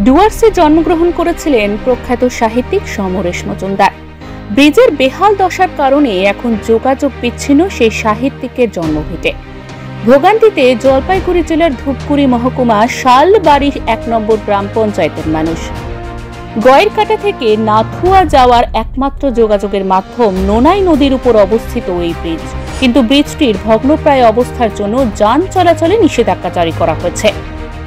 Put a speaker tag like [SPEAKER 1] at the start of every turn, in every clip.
[SPEAKER 1] ডুয়ার্সে জন্মগ্রহণ করেছিলেন প্রখ্যাত সাহিত্যিক সমরেশ মজুমদার। ব্রিজের বেহাল দশার কারণে এখন যোগাযোগ বিচ্ছিন্ন সেই সাহিত্যিকের জন্মভিটে। ভোগান্তিতে জলপাইগুড়ি জেলার ধূপগুড়ি মহকুমা শালবাড়ি ১ নম্বর গ্রাম পঞ্চায়েতের মানুষ। গয়েরকাটা থেকে নাথুয়া যাওয়ার একমাত্র যোগাযোগের মাধ্যম নোনাই নদীর উপর অবস্থিত এই ব্রিজ, কিন্তু ব্রিজটির ভগ্নপ্রায় অবস্থার জন্য যান চলাচলে নিষেধাজ্ঞা জারি করা হয়েছে।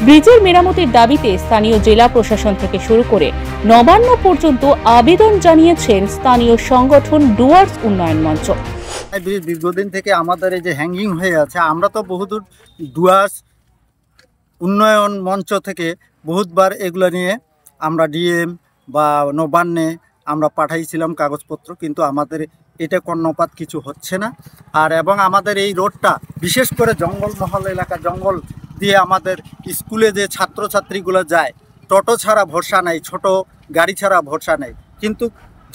[SPEAKER 1] ব্রিজের মেরামতির দাবিতে স্থানীয় জেলা প্রশাসন থেকে শুরু করে নবান্ন পর্যন্ত আবেদন জানিয়েছেন স্থানীয় সংগঠন ডুয়ার্স উন্নয়ন মঞ্চ।
[SPEAKER 2] দীর্ঘদিন থেকে আমাদের এই যে হ্যাঙ্গিং হয়ে আছে, আমরা তো বহুদূর ডুয়ার্স উন্নয়ন মঞ্চ থেকে বহুতবার এগুলো নিয়ে আমরা ডিএম বা নবান্নে আমরা পাঠাইছিলাম কাগজপত্র, কিন্তু আমাদের এটা কর্ণপাত কিছু হচ্ছে না। আর এবং আমাদের এই রোডটা বিশেষ করে জঙ্গলমহল এলাকা, জঙ্গল দিয়ে আমাদের স্কুলে যে ছাত্রছাত্রীগুলো যায়, টোটো ছাড়া ভরসা নেই, ছোট গাড়ি ছাড়া ভরসা নেই। কিন্তু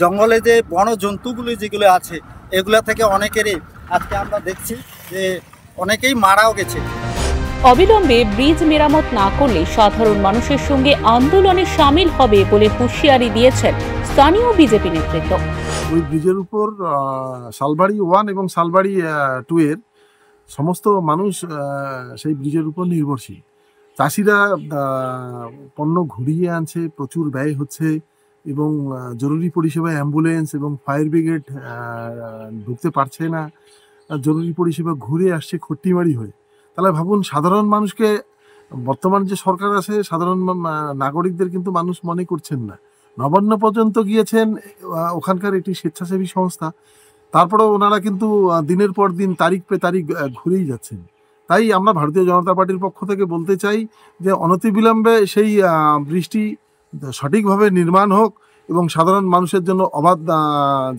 [SPEAKER 2] জঙ্গলে যে বন জন্তুগুলি যেগুলো আছে, এগুলা থেকে অনেকেরই আজকে আমরা দেখছি যে অনেকেই মারাও গেছে।
[SPEAKER 1] অবিলম্বে ব্রিজ মেরামত না করলে সাধারণ মানুষের সঙ্গে আন্দোলনে সামিল হবে বলে হুঁশিয়ারি দিয়েছেন স্থানীয় বিজেপি নেতৃত্ব।
[SPEAKER 3] ওই ব্রিজের উপর শালবাড়ি 1 এবং শালবাড়ি 2 এর সমস্ত মানুষ সেই ব্রিজের উপর নির্ভরশীল। চাষিরা পণ্য ঘুরিয়ে আনছে, প্রচুর ব্যয় হচ্ছে এবং জরুরি পরিষেবা অ্যাম্বুলেন্স এবং ফায়ার ব্রিগেড ঢুকতে পারছে না। জরুরি পরিষেবা ঘুরে আসছে খট্টিমারি হয়ে। তাহলে ভাবুন, সাধারণ মানুষকে বর্তমান যে সরকার আছে, সাধারণ নাগরিকদের কিন্তু মানুষ মনে করছেন না। নবান্ন পর্যন্ত গিয়েছেন ওখানকার একটি স্বেচ্ছাসেবী সংস্থা, তারপরেও ওনারা কিন্তু দিনের পর দিন তারিখ পে তারিখ ঘুরেই যাচ্ছেন। তাই আমরা ভারতীয় জনতা পার্টির পক্ষ থেকে বলতে চাই যে অনতিবিলম্বে সেই ব্রিজটি সঠিকভাবে নির্মাণ হোক এবং সাধারণ মানুষের জন্য অবাধ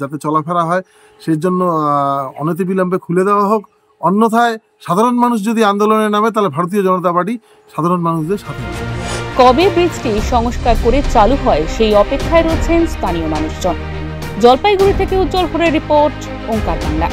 [SPEAKER 3] যাতে চলাফেরা হয় সেই জন্য অনতিবিলম্বে খুলে দেওয়া হোক। অন্যথায় সাধারণ মানুষ যদি আন্দোলনে নামে, তাহলে ভারতীয় জনতা পার্টি সাধারণ মানুষদের সাথে আছে।
[SPEAKER 1] কবে ব্রিজটি সংস্কার করে চালু হয় সেই অপেক্ষায় রয়েছেন স্থানীয় মানুষজন। জলপাইগুড়ি থেকে উজ্জ্বল হরের রিপোর্ট, ওঙ্কার বাংলা।